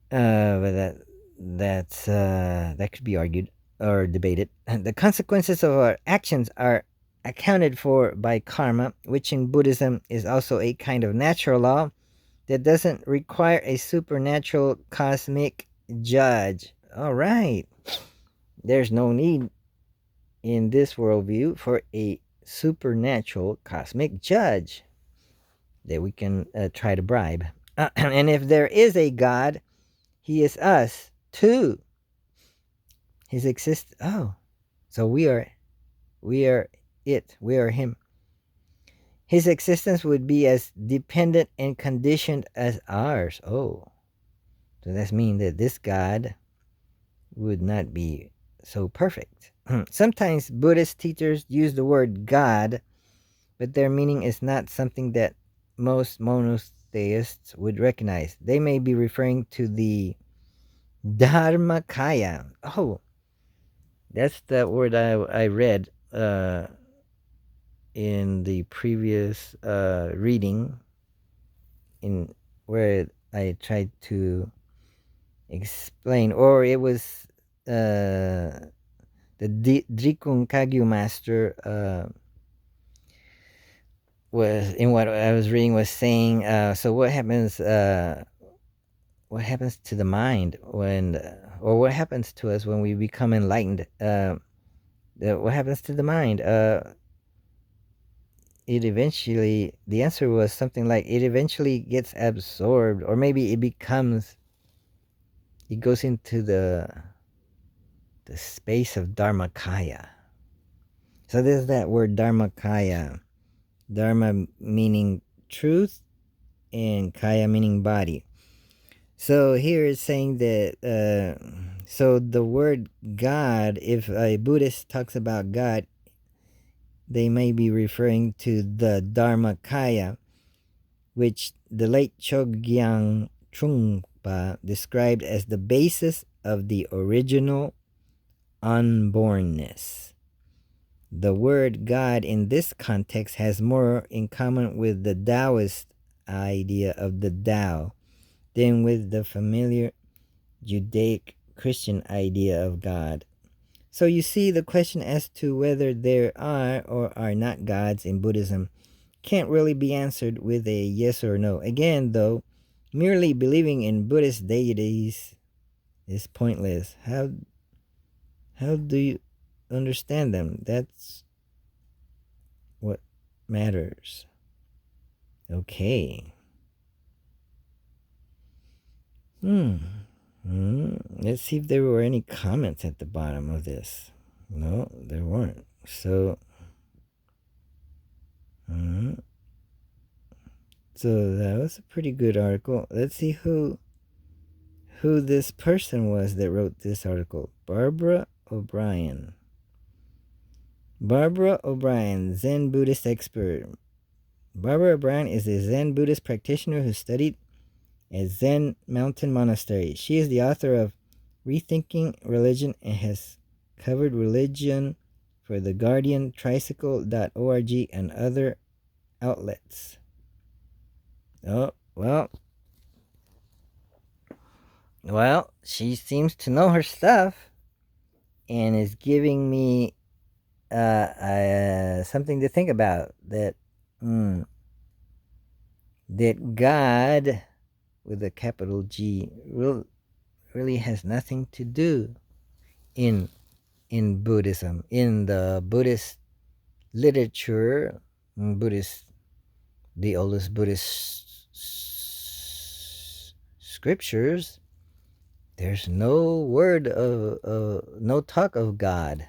A: But that could be argued or debated. The consequences of our actions are accounted for by karma, which in Buddhism is also a kind of natural law that doesn't require a supernatural cosmic judge. All right. There's no need in this worldview for a supernatural cosmic judge that we can try to bribe. And if there is a God, he is us too. His exist. Oh, so we are it. We are him. His existence would be as dependent and conditioned as ours. Oh, so that means that this God would not be so perfect. Sometimes Buddhist teachers use the word God, but their meaning is not something that most monotheists would recognize. They may be referring to the Dharmakaya. Oh, that's the word I read in the previous reading, in where I tried to explain, or it was the Drikung Kagyu master was in what I was reading was saying. So what happens? What happens to the mind when, or what happens to us when we become enlightened? What happens to the mind? It eventually. The answer was something like it eventually gets absorbed, or maybe it becomes. It goes into the space of Dharmakaya. So there's that word Dharmakaya. Dharma meaning truth, and Kaya meaning body. So here it's saying that, so the word God, if a Buddhist talks about God, they may be referring to the Dharmakaya, which the late Chogyam Trungpa described as the basis of the original unbornness. The word God in this context has more in common with the Taoist idea of the Tao than with the familiar Judaic Christian idea of God. So you see, the question as to whether there are or are not gods in Buddhism can't really be answered with a yes or no. Again, though, merely believing in Buddhist deities is pointless. How do you understand them? That's what matters. Okay. Let's see if there were any comments at the bottom of this. No, there weren't. So, so that was a pretty good article. Let's see who this person was that wrote this article. Barbara O'Brien. Barbara O'Brien, Zen Buddhist expert. Barbara O'Brien is a Zen Buddhist practitioner who studied at Zen Mountain Monastery. She is the author of Rethinking Religion and has covered religion for The Guardian, Tricycle.org, and other outlets. Oh, well, she seems to know her stuff and is giving me something to think about. That God, with a capital G, really has nothing to do in Buddhism. In the Buddhist literature, the oldest Buddhist scriptures, there's no word of no talk of God.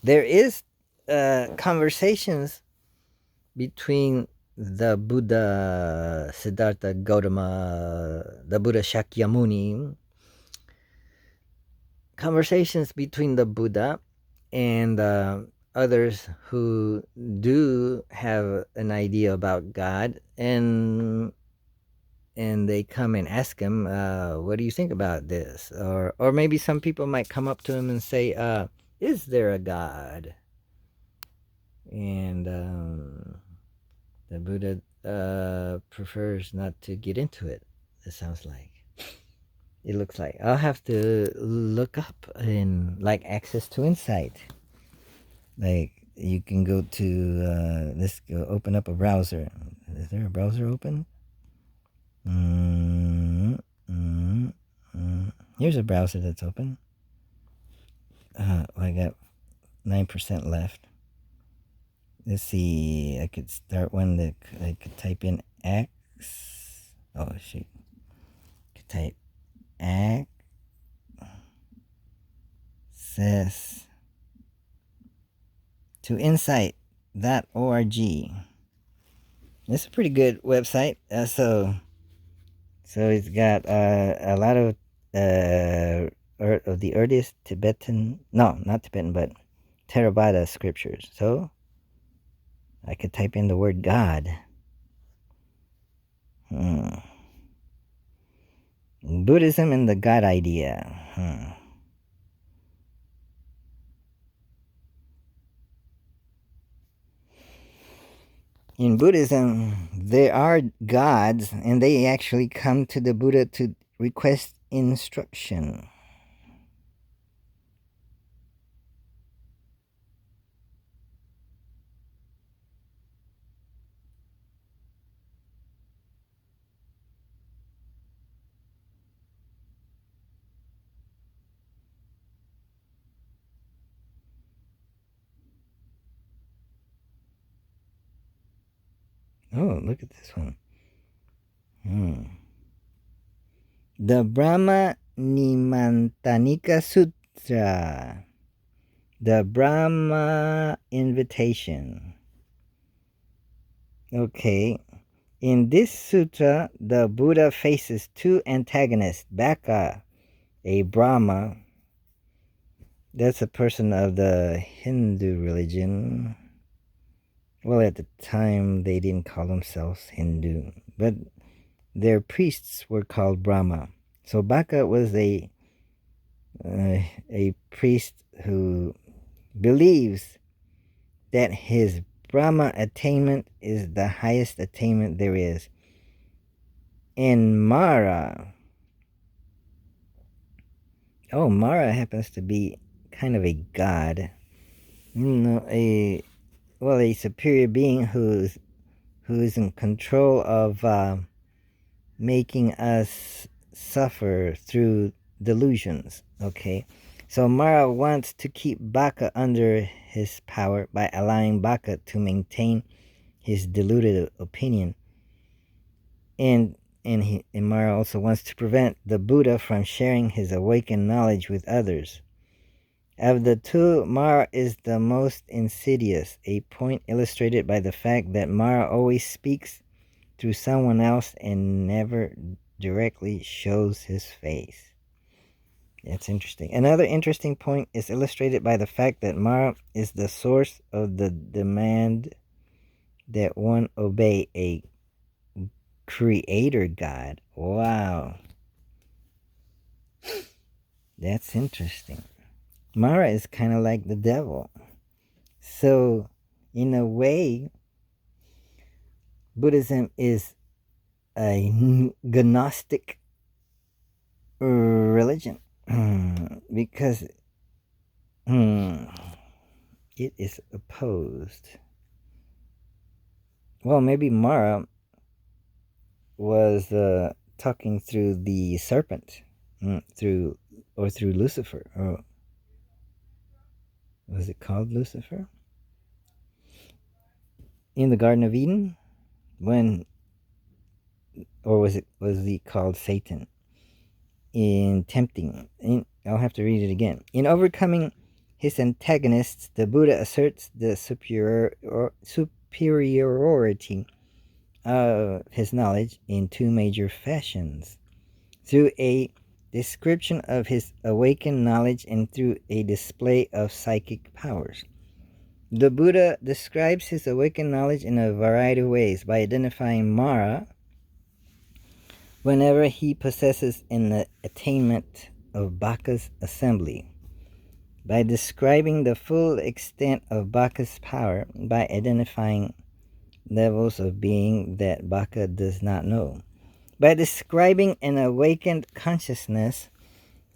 A: There is conversations between the Buddha Siddhartha Gautama, the Buddha Śākyamuni, conversations between the Buddha and others who do have an idea about God, and they come and ask him, what do you think about this? Or maybe some people might come up to him and say, is there a God? And the Buddha prefers not to get into it, it sounds like. It looks like. I'll have to look up in like Access to Insight. Like you can go to, let's go open up a browser. Is there a browser open? Here's a browser that's open. I got 9% left. Let's see. I could start one that I could type in X. Oh shoot. I could type access to insight.org. It's a pretty good website. So it's got a lot of the earliest Tibetan, no, not Tibetan, but Theravada scriptures. So I could type in the word God. Buddhism and the God idea. In Buddhism, there are gods, and they actually come to the Buddha to request instruction. Oh, look at this one. The Brahma Nimantanika Sutra. The Brahma Invitation. Okay. In this sutra, the Buddha faces two antagonists. Baka, a Brahma. That's a person of the Hindu religion. Well, at the time, they didn't call themselves Hindu, but their priests were called Brahma. So Baka was a priest who believes that his Brahma attainment is the highest attainment there is. And Mara, Mara happens to be kind of a god, a superior being who's who is in control of making us suffer through delusions. Okay, so Mara wants to keep Baka under his power by allowing Baka to maintain his deluded opinion, and Mara also wants to prevent the Buddha from sharing his awakened knowledge with others. Of the two, Mara is the most insidious, a point illustrated by the fact that Mara always speaks through someone else and never directly shows his face. That's interesting. Another interesting point is illustrated by the fact that Mara is the source of the demand that one obey a creator god. Wow. That's interesting. Mara is kind of like the devil. So, in a way, Buddhism is a Gnostic religion because it is opposed. Well, maybe Mara was talking through the serpent, through Lucifer, or was it called Lucifer? In the Garden of Eden, was he called Satan? In tempting, I'll have to read it again. In overcoming his antagonists, the Buddha asserts the superiority of his knowledge in two major fashions: through a description of his awakened knowledge and through a display of psychic powers. The Buddha describes his awakened knowledge in a variety of ways by identifying Mara whenever he possesses an attainment of Baka's assembly, by describing the full extent of Baka's power by identifying levels of being that Baka does not know, by describing an awakened consciousness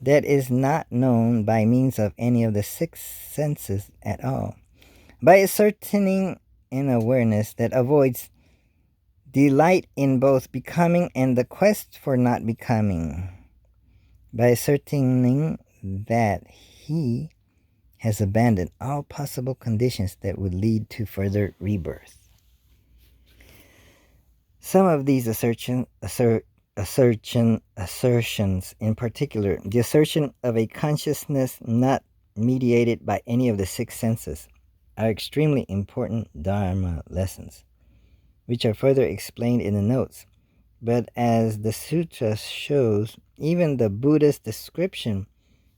A: that is not known by means of any of the six senses at all, by ascertaining an awareness that avoids delight in both becoming and the quest for not becoming, by ascertaining that he has abandoned all possible conditions that would lead to further rebirth. Some of these assertions, in particular, the assertion of a consciousness not mediated by any of the six senses, are extremely important Dharma lessons, which are further explained in the notes. But as the sutra shows, even the Buddha's description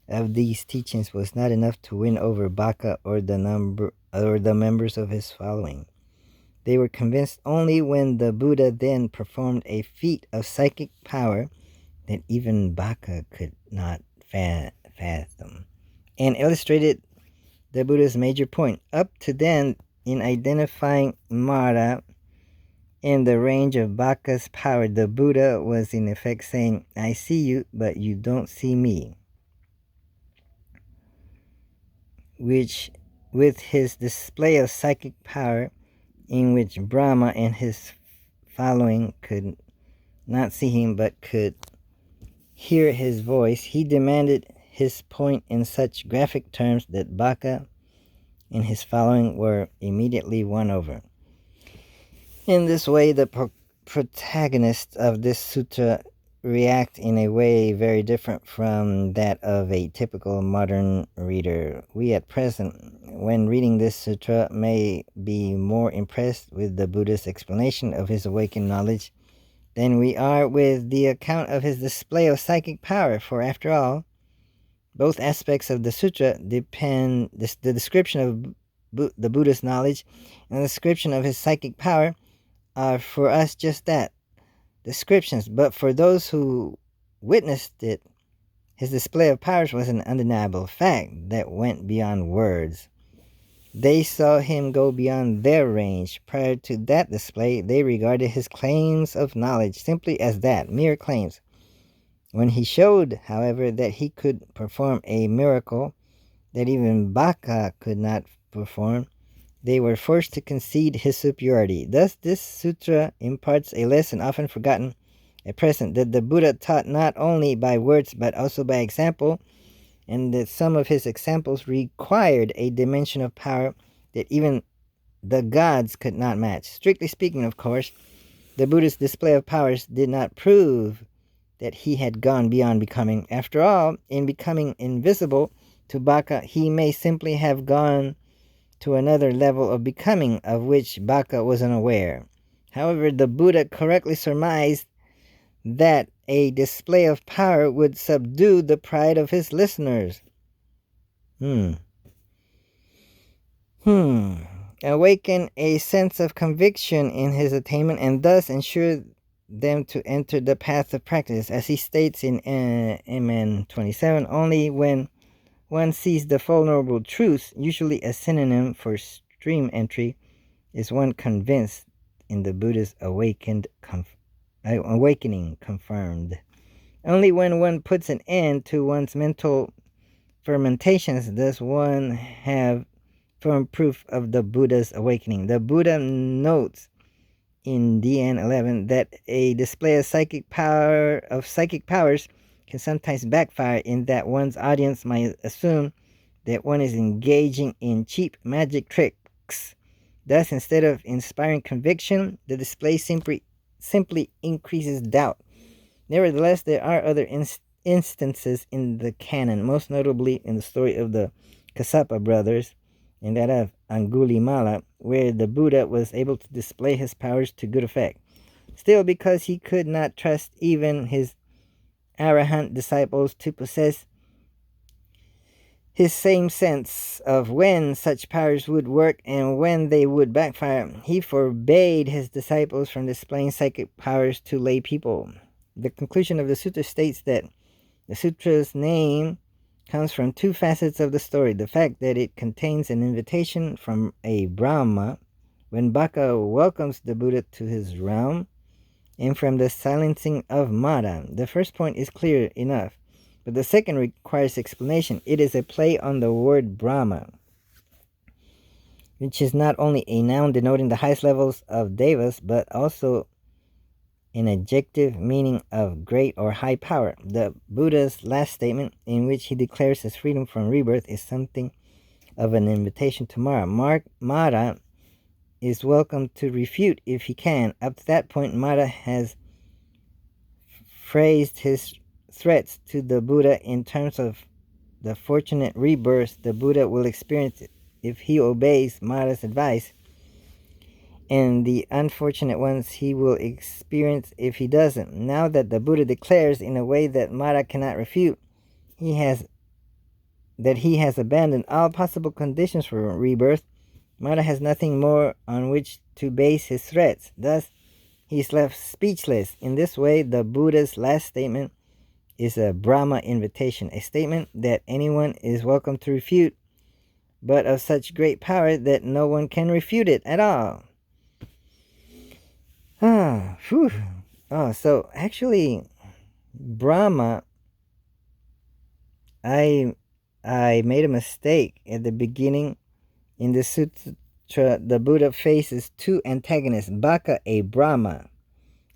A: of these teachings was not enough to win over Baka or the members of his following. They were convinced only when the Buddha then performed a feat of psychic power that even Baka could not fathom, and illustrated the Buddha's major point. Up to then, in identifying Mara in the range of Baka's power, the Buddha was in effect saying, "I see you, but you don't see me," which, with his display of psychic power, in which Brahma and his following could not see him but could hear his voice, he demanded his point in such graphic terms that Baka and his following were immediately won over. In this way, the protagonists of this sutra react in a way very different from that of a typical modern reader. We at present, when reading this sutra, may be more impressed with the Buddha's explanation of his awakened knowledge than we are with the account of his display of psychic power, for after all, both aspects of the sutra depend, the description of the Buddha's knowledge and the description of his psychic power are for us just that, descriptions. But for those who witnessed it, his display of powers was an undeniable fact that went beyond words. They saw him go beyond their range. Prior to that display, they regarded his claims of knowledge simply as that, mere claims. When he showed, however, that he could perform a miracle that even Baka could not perform, they were forced to concede his superiority. Thus, this sutra imparts a lesson often forgotten at present, that the Buddha taught not only by words but also by example, and that some of his examples required a dimension of power that even the gods could not match. Strictly speaking, of course, the Buddha's display of powers did not prove that he had gone beyond becoming. After all, in becoming invisible to Baka, he may simply have gone to another level of becoming of which Baka was unaware. However, the Buddha correctly surmised that a display of power would subdue the pride of his listeners. Awaken a sense of conviction in his attainment, and thus ensure them to enter the path of practice. As he states in MN 27, only when one sees the vulnerable truth, usually a synonym for stream entry, is one convinced in the Buddha's awakening confirmed. Only when one puts an end to one's mental fermentations does one have firm proof of the Buddha's awakening. The Buddha notes in DN 11 that a display of psychic powers can sometimes backfire, in that one's audience might assume that one is engaging in cheap magic tricks. Thus, instead of inspiring conviction, the display simply increases doubt. Nevertheless, there are other instances in the canon, most notably in the story of the Kassapa brothers and that of Angulimala, where the Buddha was able to display his powers to good effect. Still, because he could not trust even his arahant disciples to possess his same sense of when such powers would work and when they would backfire, he forbade his disciples from displaying psychic powers to lay people. The conclusion of the sutra states that the sutra's name comes from two facets of the story: the fact that it contains an invitation from a Brahma when Baka welcomes the Buddha to his realm, and from the silencing of Mara. The first point is clear enough, but the second requires explanation. It is a play on the word Brahma, which is not only a noun denoting the highest levels of devas, but also an adjective meaning of great or high power. The Buddha's last statement, in which he declares his freedom from rebirth, is something of an invitation to Mara. Mara is welcome to refute if he can. Up to that point, Mara has phrased his threats to the Buddha in terms of the fortunate rebirth the Buddha will experience if he obeys Mara's advice, and the unfortunate ones he will experience if he doesn't. Now that the Buddha declares in a way that Mara cannot refute, he has abandoned all possible conditions for rebirth, Mara has nothing more on which to base his threats. Thus, he is left speechless. In this way, the Buddha's last statement is a Brahma invitation, a statement that anyone is welcome to refute, but of such great power that no one can refute it at all. So actually, Brahma, I made a mistake at the beginning. In the sutra, the Buddha faces two antagonists, Baka, a Brahma.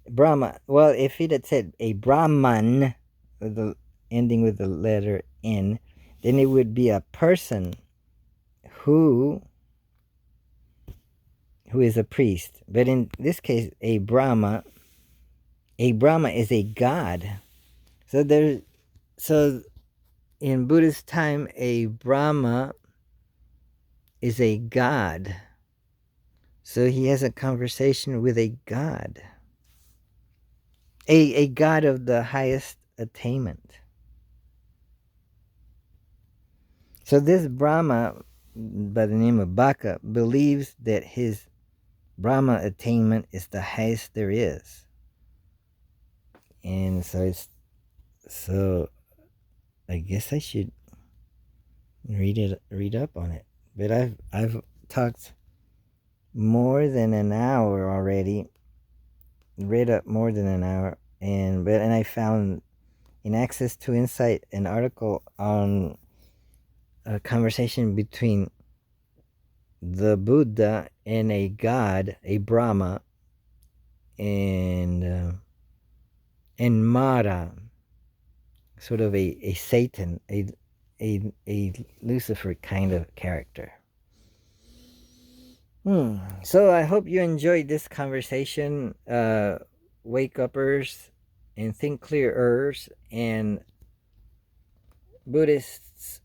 A: Well, if he had said a Brahman, with the ending with the letter N, then it would be a person who is a priest. But in this case, a Brahma is a god. So in Buddhist time, a Brahma is a god. So he has a conversation with a god. A god of the highest attainment. So this Brahma, by the name of Baka, believes that his Brahma attainment is the highest there is. And so I guess I should read up on it. But I've talked more than an hour already. Read up more than an hour, and I found in Access to Insight an article on a conversation between the Buddha and a god, a Brahma, and Mara, sort of a Satan, a Lucifer kind of character. So I hope you enjoyed this conversation, wake uppers and think clearers and Buddhists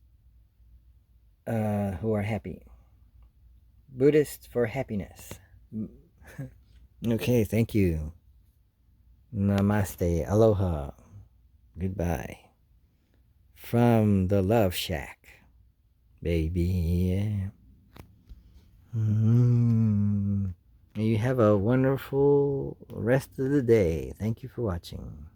A: who are happy. Buddhists for happiness. Okay, thank you. Namaste, aloha, goodbye. From the Love Shack, baby. You have a wonderful rest of the day. Thank you for watching.